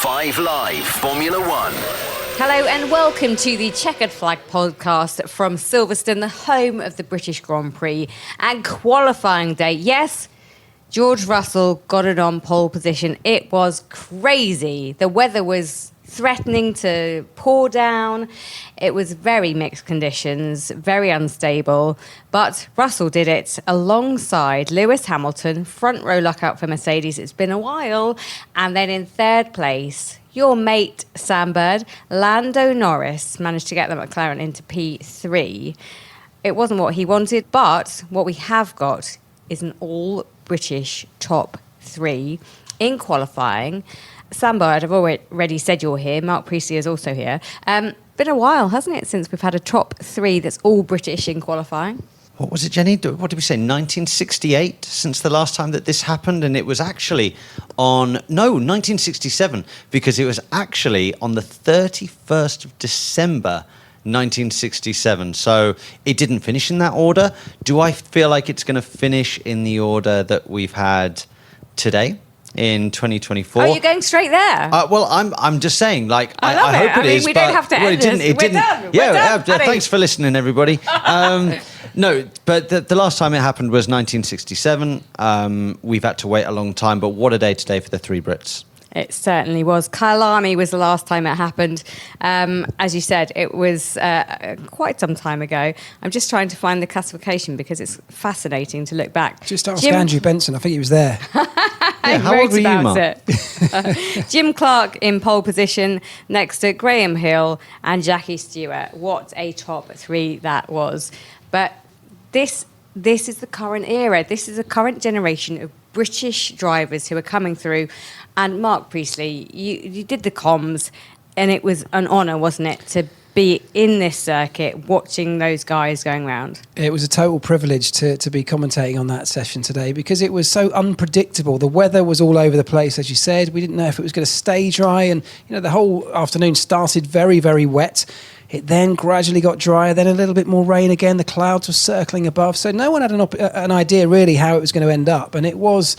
5 Live Formula One. Hello and welcome to the Chequered Flag podcast from Silverstone, the home of the British Grand Prix and qualifying day. Yes, George Russell got it on pole position. It was crazy. The weather was threatening to pour down. It was very mixed conditions, very unstable. But Russell did it alongside Lewis Hamilton, front row lockout for Mercedes. It's been a while. And then in third place, your mate, Sam Bird, Lando Norris, managed to get the McLaren into P3. It wasn't what he wanted, but what we have got is an all-British top three in qualifying. Sam Bird, I've already said you're here. Mark Priestley is also here. Been a while, hasn't it, since we've had a top three that's all British in qualifying? What was it, Jenny? What did we say? 1968 since the last time that this happened? And it was actually 1967, because it was actually on the 31st of December 1967. So it didn't finish in that order. Do I feel like it's going to finish in the order that we've had today? In 2024. Oh, you're going straight there? Well, I'm just saying, like, I love hope it is. We don't have to end this. It didn't. We're done, thanks for listening, everybody. No, but the last time it happened was 1967. We've had to wait a long time, but what a day today for the three Brits. It certainly was. Kyalami was the last time it happened. As you said, it was quite some time ago. I'm just trying to find the classification because it's fascinating to look back. Just ask Andrew Benson. I think he was there. How old were you, Mark? Jim Clark in pole position next to Graham Hill and Jackie Stewart. What a top three that was. But this is the current era. This is the current generation of British drivers who are coming through. And Mark Priestley, you did the comms, and it was an honour, wasn't it, to be in this circuit watching those guys going round? It was a total privilege to be commentating on that session today because it was so unpredictable. The weather was all over the place, as you said. We didn't know if it was going to stay dry, and the whole afternoon started very, very wet. It then gradually got drier, then a little bit more rain again. The clouds were circling above. So no one had an idea really how it was going to end up. And it was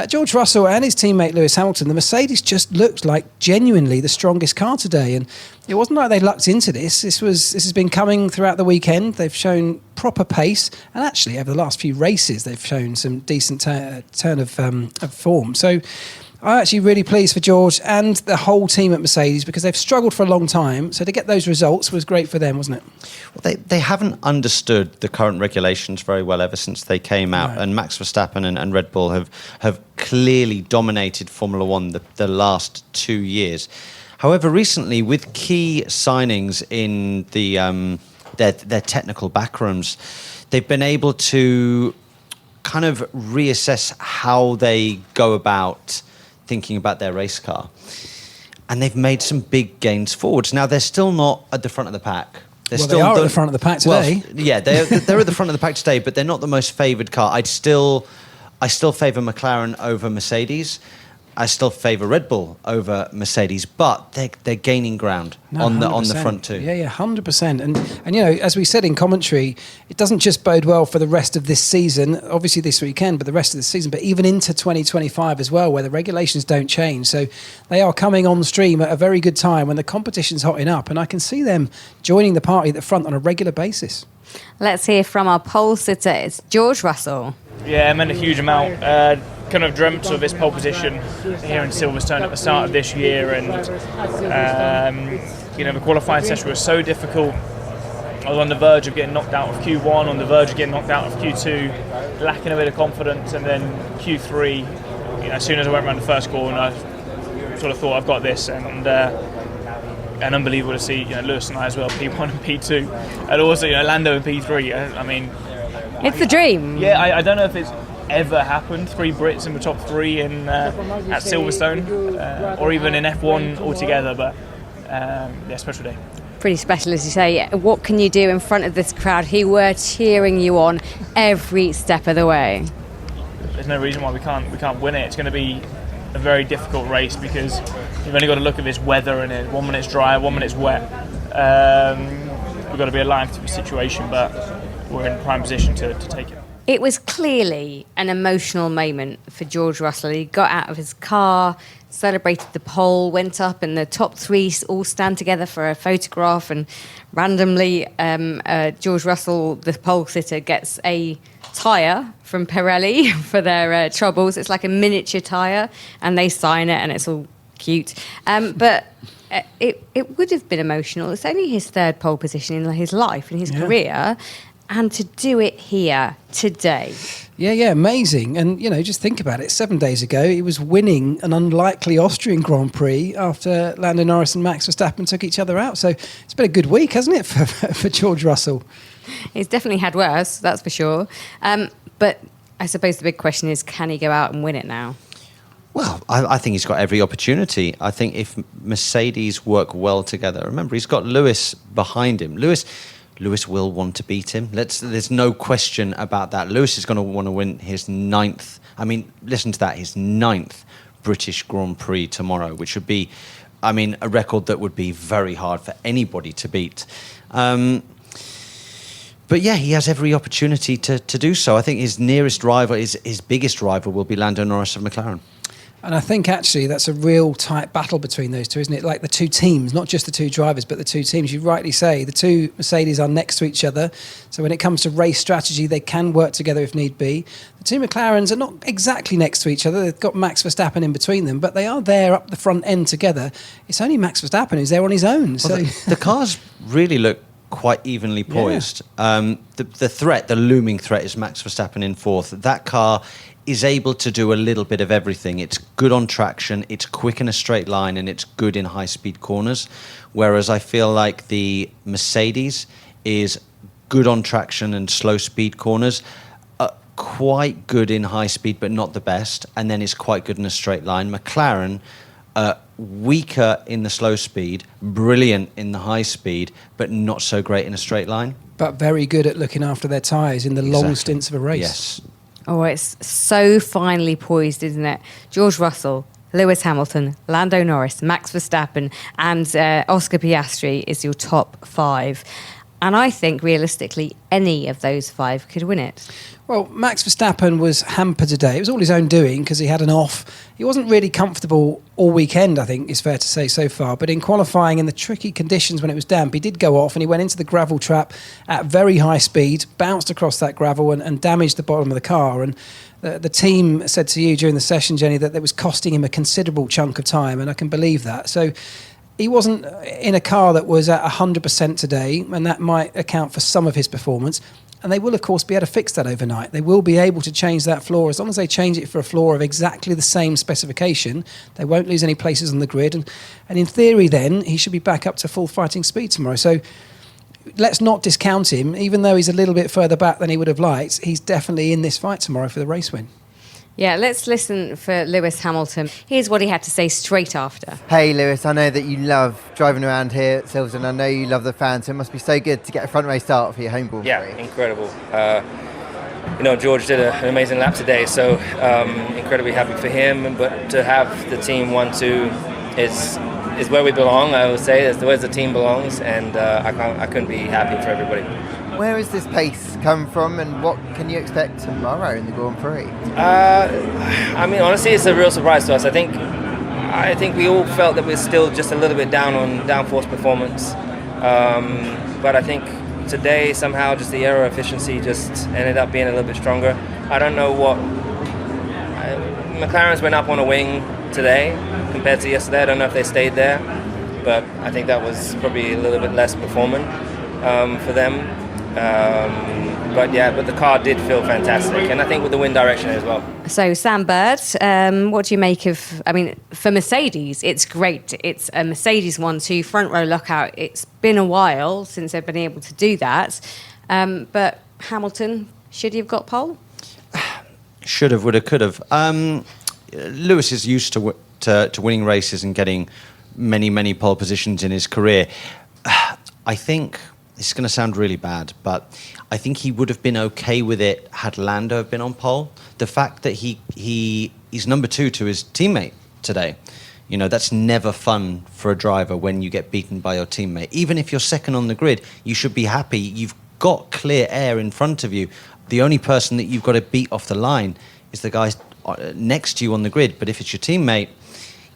George Russell and his teammate Lewis Hamilton. The Mercedes just looked like genuinely the strongest car today. And it wasn't like they lucked into this. This has been coming throughout the weekend. They've shown proper pace. And actually, over the last few races, they've shown some decent turn of form. So I'm actually really pleased for George and the whole team at Mercedes because they've struggled for a long time. So to get those results was great for them, wasn't it? Well, they haven't understood the current regulations very well ever since they came out. Right. And Max Verstappen and Red Bull have clearly dominated Formula One the last 2 years. However, recently, with key signings in their technical backrooms, they've been able to kind of reassess how they go about thinking about their race car, and they've made some big gains forwards. Now they're still not at the front of the pack. They are at the front of the pack today. Well, yeah, they're at the front of the pack today, but they're not the most favoured car. I still favour McLaren over Mercedes. I still favour Red Bull over Mercedes, but they're gaining ground on the front too. Yeah, 100%. And as we said in commentary, it doesn't just bode well for the rest of this season, obviously this weekend, but the rest of the season, but even into 2025 as well, where the regulations don't change. So they are coming on stream at a very good time when the competition's hotting up, and I can see them joining the party at the front on a regular basis. Let's hear from our pole sitter. It's George Russell. Yeah, it meant a huge amount. Kind of dreamt of this pole position here in Silverstone at the start of this year, and the qualifying session was so difficult. I was on the verge of getting knocked out of Q1, on the verge of getting knocked out of Q2, lacking a bit of confidence, and then Q3. As soon as I went around the first corner, I sort of thought I've got this, and unbelievable to see Lewis and I as well, P1 and P2, and also Lando in P3. I mean, it's the dream. Yeah, I don't know if it's ever happened, 3 Brits in the top 3 at Silverstone, or even in F1 altogether, but special day. Pretty special, as you say. What can you do in front of this crowd who were cheering you on every step of the way? There's no reason why we can't win it. It's going to be a very difficult race because you've only got to look at this weather, and 1 minute it's dry, 1 minute it's wet. We've got to be alive to the situation, but we're in prime position to take it. It was clearly an emotional moment for George Russell. He got out of his car, celebrated the pole, went up, and the top three all stand together for a photograph. And randomly, George Russell, the pole sitter, gets a tyre from Pirelli for their troubles. It's like a miniature tyre, and they sign it, and it's all cute. But it would have been emotional. It's only his third pole position in his life, in his career. And to do it here today. Yeah, amazing. And, just think about it. 7 days ago, he was winning an unlikely Austrian Grand Prix after Lando Norris and Max Verstappen took each other out. So it's been a good week, hasn't it, for George Russell? He's definitely had worse, that's for sure. But I suppose the big question is, can he go out and win it now? Well, I think he's got every opportunity. I think if Mercedes work well together, remember, he's got Lewis behind him. Lewis will want to beat him. There's no question about that. Lewis is going to want to win his ninth. I mean, listen to that, his ninth British Grand Prix tomorrow, which would be, a record that would be very hard for anybody to beat. But yeah, he has every opportunity to do so. I think his nearest rival, his biggest rival, will be Lando Norris of McLaren. And I think actually that's a real tight battle between those two, isn't it? Like the two teams, not just the two drivers, but the two teams. You rightly say the two Mercedes are next to each other. So when it comes to race strategy, they can work together if need be. The two McLarens are not exactly next to each other. They've got Max Verstappen in between them, but they are there up the front end together. It's only Max Verstappen who's there on his own. So the cars really look quite evenly poised. Yeah. The looming threat is Max Verstappen in fourth. That car is able to do a little bit of everything. It's good on traction, it's quick in a straight line, and it's good in high-speed corners. Whereas I feel like the Mercedes is good on traction and slow-speed corners, quite good in high speed, but not the best, and then is quite good in a straight line. McLaren, weaker in the slow speed, brilliant in the high speed, but not so great in a straight line. But very good at looking after their tyres in the long stints of a race. Yes. Oh, it's so finely poised, isn't it? George Russell, Lewis Hamilton, Lando Norris, Max Verstappen, and Oscar Piastri is your top five. And I think, realistically, any of those five could win it. Well, Max Verstappen was hampered today. It was all his own doing because he had an off. He wasn't really comfortable all weekend, I think, is fair to say so far. But in qualifying, in the tricky conditions when it was damp, he did go off and he went into the gravel trap at very high speed, bounced across that gravel and damaged the bottom of the car. And the team said to you during the session, Jenny, that it was costing him a considerable chunk of time, and I can believe that. So he wasn't in a car that was at 100% today, and that might account for some of his performance. And they will, of course, be able to fix that overnight. They will be able to change that floor. As long as they change it for a floor of exactly the same specification, they won't lose any places on the grid. And in theory, then, he should be back up to full fighting speed tomorrow. So let's not discount him. Even though he's a little bit further back than he would have liked, he's definitely in this fight tomorrow for the race win. Yeah, let's listen for Lewis Hamilton. Here's what he had to say straight after. Hey Lewis, I know that you love driving around here at Silverstone. I know you love the fans, so it must be so good to get a front row start for your home Grand Prix. Yeah, incredible. George did an amazing lap today, so incredibly happy for him. But to have the team 1-2 is where we belong. I would say that's where the team belongs, and I couldn't be happy for everybody. Where has this pace come from, and what can you expect tomorrow in the Grand Prix? Honestly, it's a real surprise to us. I think we all felt that we're still just a little bit down on downforce performance, but I think today somehow just the aero efficiency just ended up being a little bit stronger. I don't know what McLaren's went up on a wing today compared to yesterday. I don't know if they stayed there, but I think that was probably a little bit less performant for them. But the car did feel fantastic, and I think with the wind direction as well. So, Sam Bird, what do you make of, for Mercedes, it's great. It's a Mercedes 1-2 front row lockout. It's been a while since they've been able to do that. But Hamilton, should he have got pole? Should have, would have, could have. Lewis is used to winning races and getting many pole positions in his career. I think this is going to sound really bad, but I think he would have been okay with it had Lando have been on pole. The fact that he's number 2 to his teammate today, that's never fun for a driver when you get beaten by your teammate. Even if you're second on the grid, you should be happy. You've got clear air in front of you. the only person that you've got to beat off the line is the guy next to you on the grid. But if it's your teammate,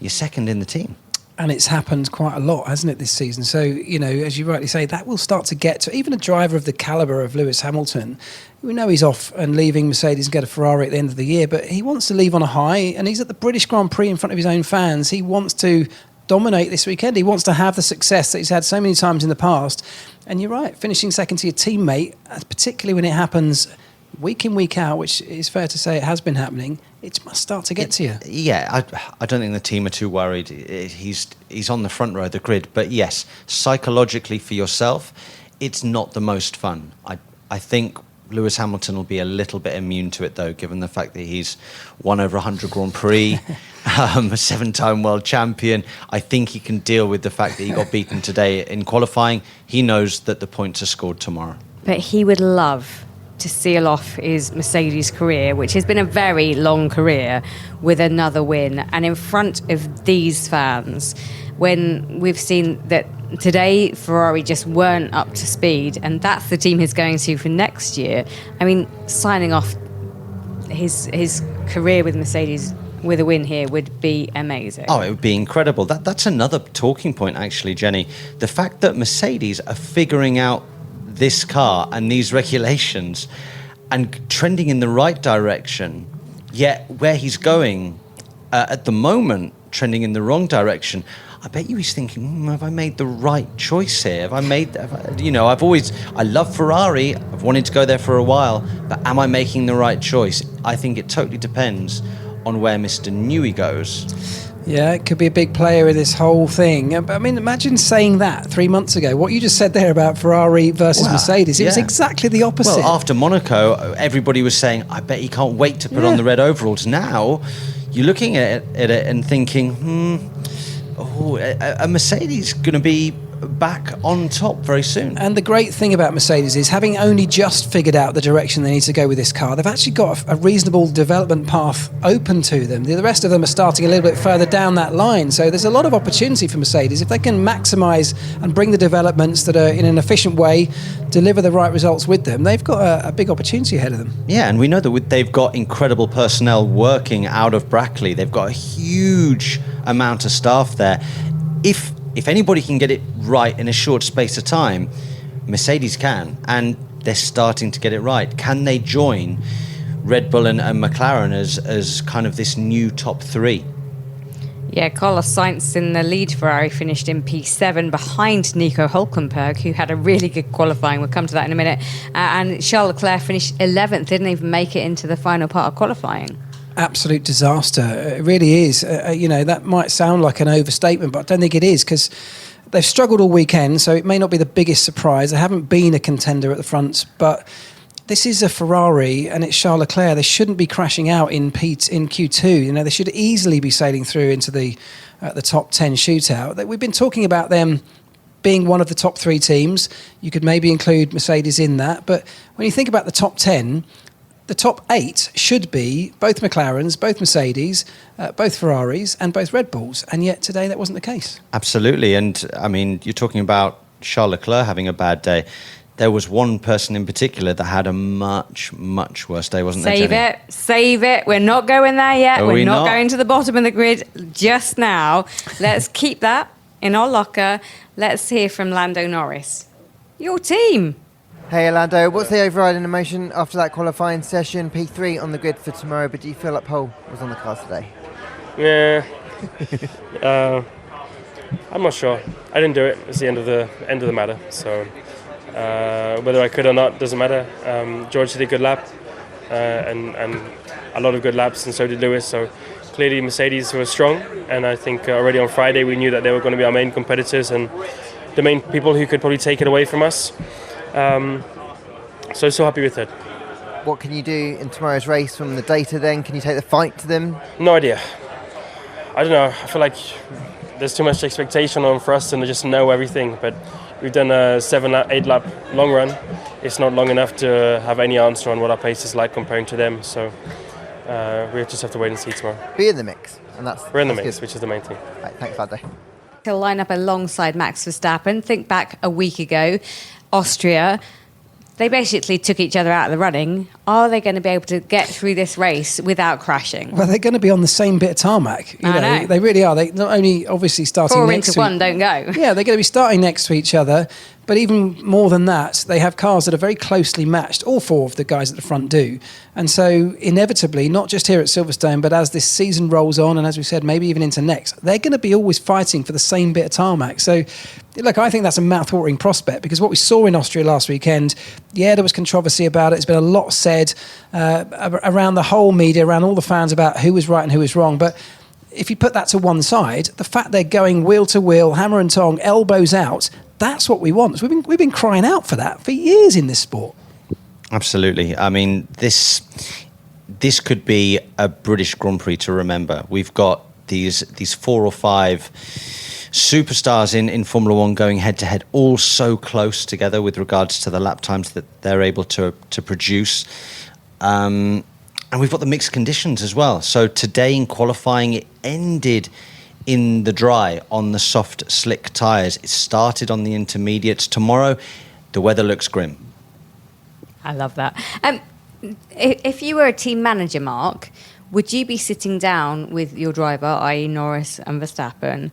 you're second in the team. And it's happened quite a lot, hasn't it, this season? So, as you rightly say, that will start to get to even a driver of the calibre of Lewis Hamilton. We know he's off and leaving Mercedes and get a Ferrari at the end of the year, but he wants to leave on a high, and he's at the British Grand Prix in front of his own fans. He wants to dominate this weekend. He wants to have the success that he's had so many times in the past. And you're right, finishing second to your teammate, particularly when it happens week in, week out, which is fair to say it has been happening, it must start to get to you. Yeah, I don't think the team are too worried. He's on the front row of the grid. But yes, psychologically for yourself, it's not the most fun. I think Lewis Hamilton will be a little bit immune to it, though, given the fact that he's won over 100 Grand Prix, a 7-time world champion. I think he can deal with the fact that he got beaten today in qualifying. He knows that the points are scored tomorrow. But he would love to seal off his Mercedes career, which has been a very long career, with another win. And in front of these fans, when we've seen that today Ferrari just weren't up to speed, and that's the team he's going to for next year. I mean, signing off his career with Mercedes with a win here would be amazing. Oh, it would be incredible. That's another talking point, actually, Jenny. The fact that Mercedes are figuring out this car and these regulations and trending in the right direction, yet where he's going at the moment, trending in the wrong direction. I bet you he's thinking, have I made the right choice here? I love Ferrari. I've wanted to go there for a while, but am I making the right choice? I think it totally depends on where Mr. Newey goes. Yeah, it could be a big player in this whole thing. But I mean, imagine saying that 3 months ago. What you just said there about Ferrari versus Mercedes, it was exactly the opposite. Well, after Monaco, everybody was saying, I bet he can't wait to put on the red overalls. Now, you're looking at it and thinking, a Mercedes going to be back on top very soon. And the great thing about Mercedes is, having only just figured out the direction they need to go with this car, they've actually got a reasonable development path open to them. The rest of them are starting a little bit further down that line, so there's a lot of opportunity for Mercedes. If they can maximise and bring the developments that are in an efficient way, deliver the right results with them, they've got a big opportunity ahead of them. Yeah, and we know that they've got incredible personnel working out of Brackley. They've got a huge amount of staff there. If anybody can get it right in a short space of time, Mercedes can, and they're starting to get it right. Can they join Red Bull and McLaren as kind of this new top three? Yeah, Carlos Sainz in the lead. Ferrari finished in P7 behind Nico Hülkenberg, who had a really good qualifying. We'll come to that in a minute. And Charles Leclerc finished 11th, didn't even make it into the final part of qualifying. Absolute disaster. It really is. That might sound like an overstatement, but I don't think it is, because they've struggled all weekend, so it may not be the biggest surprise. They haven't been a contender at the front, but this is a Ferrari and it's Charles Leclerc. They shouldn't be crashing out in Q2. They should easily be sailing through into the top 10 shootout. We've been talking about them being one of the top three teams. You could maybe include Mercedes in that, but when you think about the top 10, the top 8 should be both McLarens, both Mercedes, both Ferraris and both Red Bulls. And yet today that wasn't the case. Absolutely. And I mean, you're talking about Charles Leclerc having a bad day. There was one person in particular that had a much, much worse day, wasn't there, Jenny? Save it. We're not going there yet. Are We're we not not going to the bottom of the grid just now. Let's keep that in our locker. Let's hear from Lando Norris. Your team. Hey Orlando, what's the overriding emotion after that qualifying session? P3 on the grid for tomorrow, but do you feel like pole was on the cards today? Yeah, I'm not sure. I didn't do it. It's the end of the matter. So whether I could or not doesn't matter. George did a good lap, and a lot of good laps, and so did Lewis. So clearly Mercedes were strong, and I think already on Friday we knew that they were going to be our main competitors and the main people who could probably take it away from us. So happy with it. What can you do in tomorrow's race from the data then? Can you take the fight to them? No idea. I don't know. I feel like there's too much expectation on for us to just know everything. But we've done a 7-8 lap long run. It's not long enough to have any answer on what our pace is like comparing to them. So we just have to wait and see tomorrow. Be in the mix. And we're in the mix, which is the main thing. Right, thanks, Lando. He'll line up alongside Max Verstappen. Think back a week ago, Austria. They basically took each other out of the running. Are they going to be able to get through this race without crashing? Well, they're going to be on the same bit of tarmac. I know. They really are. They not only obviously starting 4 next into to 1 don't go. Yeah, they're going to be starting next to each other. But even more than that, they have cars that are very closely matched. All 4 of the guys at the front do. And so inevitably, not just here at Silverstone, but as this season rolls on, and as we said, maybe even into next, they're going to be always fighting for the same bit of tarmac. So, look, I think that's a mouth-watering prospect, because what we saw in Austria last weekend, there was controversy about it. There's been a lot said around the whole media, around all the fans, about who was right and who was wrong. But if you put that to one side, the fact they're going wheel to wheel, hammer and tong, elbows out, that's what we want. So we've been crying out for that for years in this sport. Absolutely. I mean, this could be a British Grand Prix to remember. We've got these 4 or 5 superstars in Formula One going head to head, all so close together with regards to the lap times that they're able to produce. And we've got the mixed conditions as well. So today in qualifying, it ended in the dry on the soft, slick tyres. It started on the intermediates. Tomorrow, the weather looks grim. I love that. If you were a team manager, Mark, would you be sitting down with your driver, i.e. Norris and Verstappen,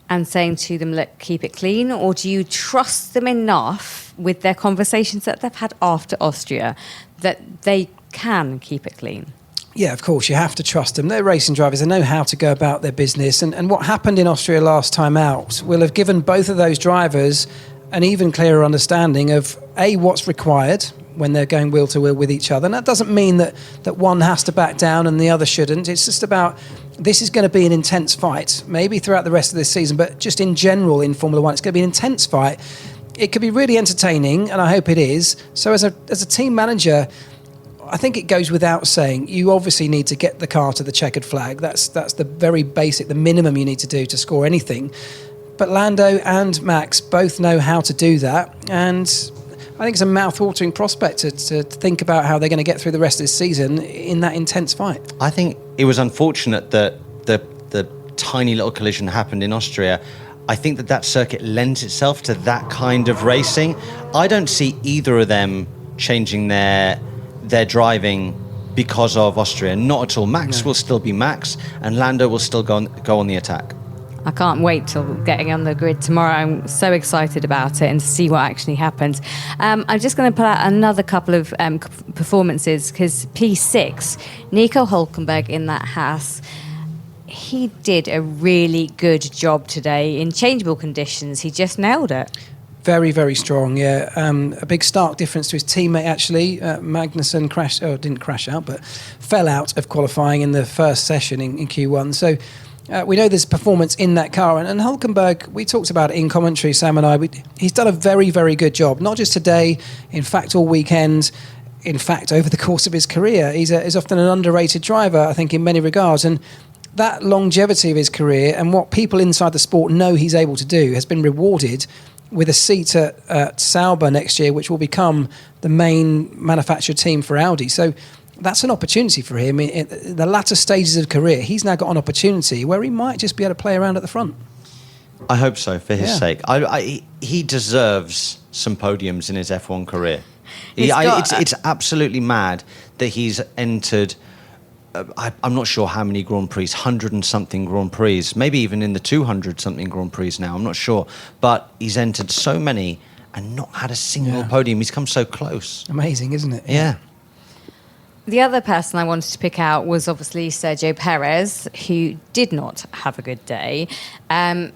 and saying to them, look, keep it clean? Or do you trust them enough with their conversations that they've had after Austria that they can keep it clean? Yeah, of course, you have to trust them. They're racing drivers. They know how to go about their business. And what happened in Austria last time out will have given both of those drivers an even clearer understanding of, A, what's required when they're going wheel to wheel with each other. And that doesn't mean that one has to back down and the other shouldn't. It's just about, this is going to be an intense fight, maybe throughout the rest of this season, but just in general in Formula One, it's going to be an intense fight. It could be really entertaining, and I hope it is. So as a team manager, I think it goes without saying, you obviously need to get the car to the checkered flag. That's the very basic, the minimum you need to do to score anything. But Lando and Max both know how to do that, and I think it's a mouth-watering prospect to think about how they're going to get through the rest of this season in that intense fight. I think it was unfortunate that the tiny little collision happened in Austria. I think that circuit lends itself to that kind of racing. I don't see either of them changing their driving because of Austria. Not at all. Max will still be Max, and Lando will still go on the attack. I can't wait till getting on the grid tomorrow. I'm so excited about it and to see what actually happens. I'm just going to pull out another couple of performances, because P6, Nico Hülkenberg in that Haas, he did a really good job today in changeable conditions. He just nailed it. Very, very strong, yeah. A big stark difference to his teammate, actually. Magnussen didn't crash out, but fell out of qualifying in the first session in Q1. So we know there's performance in that car. And Hülkenberg, we talked about it in commentary, Sam and I. He's done a very, very good job, not just today, in fact, all weekend. In fact, over the course of his career, he's often an underrated driver, I think, in many regards. And that longevity of his career and what people inside the sport know he's able to do has been rewarded with a seat at Sauber next year, which will become the main manufactured team for Audi. So that's an opportunity for him. In the latter stages of career, he's now got an opportunity where he might just be able to play around at the front. I hope so, for his sake. He deserves some podiums in his F1 career. It's absolutely mad that he's entered... I'm not sure how many Grand Prix, 100 and something Grand Prix, maybe even in the 200 something Grand Prix now, I'm not sure. But he's entered so many and not had a single podium. He's come so close. Amazing, isn't it? Yeah. The other person I wanted to pick out was obviously Sergio Perez, who did not have a good day.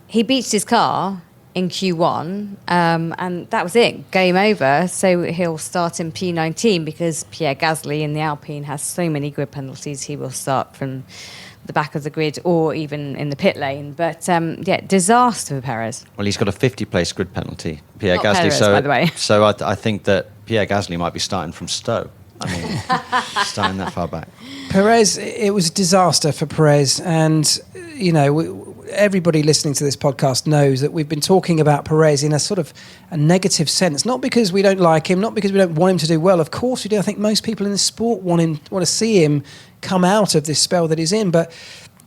He beached his car in Q1, and that was it, game over. So he'll start in P19 because Pierre Gasly in the Alpine has so many grid penalties. He will start from the back of the grid or even in the pit lane. But disaster for Perez. Well, he's got a 50-place grid penalty, Pierre Not Gasly. Perez, by the way. So I think that Pierre Gasly might be starting from Stowe. I mean, starting that far back. Perez, it was a disaster for Perez. And, you know, everybody listening to this podcast knows that we've been talking about Perez in a sort of a negative sense, not because we don't like him, not because we don't want him to do well. Of course we do. I think most people in the sport want to see him come out of this spell that he's in. But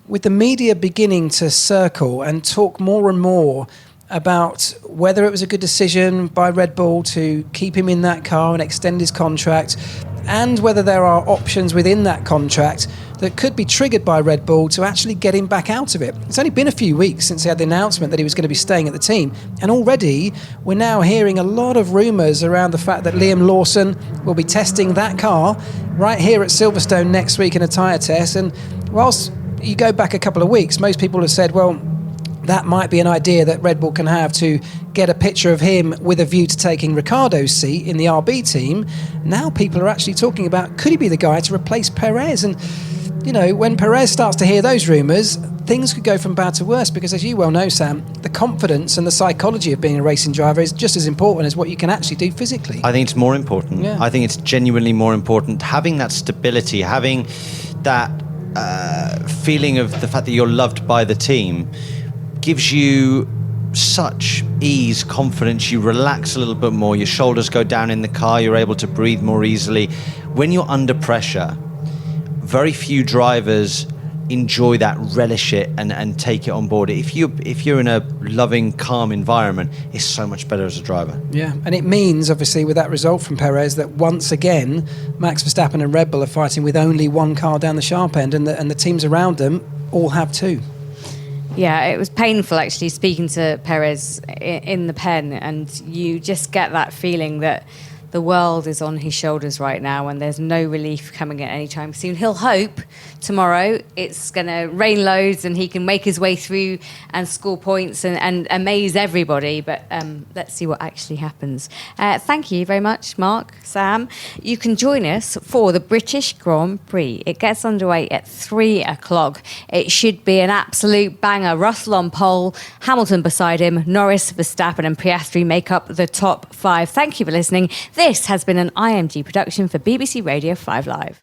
with the media beginning to circle and talk more and more about whether it was a good decision by Red Bull to keep him in that car and extend his contract, and whether there are options within that contract that could be triggered by Red Bull to actually get him back out of it. It's only been a few weeks since he had the announcement that he was going to be staying at the team, and already we're now hearing a lot of rumours around the fact that Liam Lawson will be testing that car right here at Silverstone next week in a tyre test. And whilst you go back a couple of weeks, most people have said, well, that might be an idea that Red Bull can have to get a picture of him with a view to taking Ricciardo's seat in the RB team. Now people are actually talking about, could he be the guy to replace Perez? And, you know, when Perez starts to hear those rumours, things could go from bad to worse, because as you well know, Sam, the confidence and the psychology of being a racing driver is just as important as what you can actually do physically. I think it's more important. Yeah. I think it's genuinely more important. Having that stability, having that feeling of the fact that you're loved by the team gives you such ease, confidence. You relax a little bit more, your shoulders go down in the car, you're able to breathe more easily. When you're under pressure, very few drivers enjoy that, relish it, and take it on board. If you're in a loving, calm environment, it's so much better as a driver. Yeah, and it means, obviously, with that result from Perez, that once again, Max Verstappen and Red Bull are fighting with only one car down the sharp end, and the teams around them all have two. Yeah, it was painful actually speaking to Perez in the pen, and you just get that feeling that the world is on his shoulders right now and there's no relief coming at any time soon. He'll hope tomorrow it's going to rain loads and he can make his way through and score points and amaze everybody. But let's see what actually happens. Thank you very much, Mark, Sam. You can join us for the British Grand Prix. It gets underway at 3 o'clock. It should be an absolute banger. Russell on pole, Hamilton beside him, Norris, Verstappen and Piastri make up the top 5. Thank you for listening. This has been an IMG production for BBC Radio 5 Live.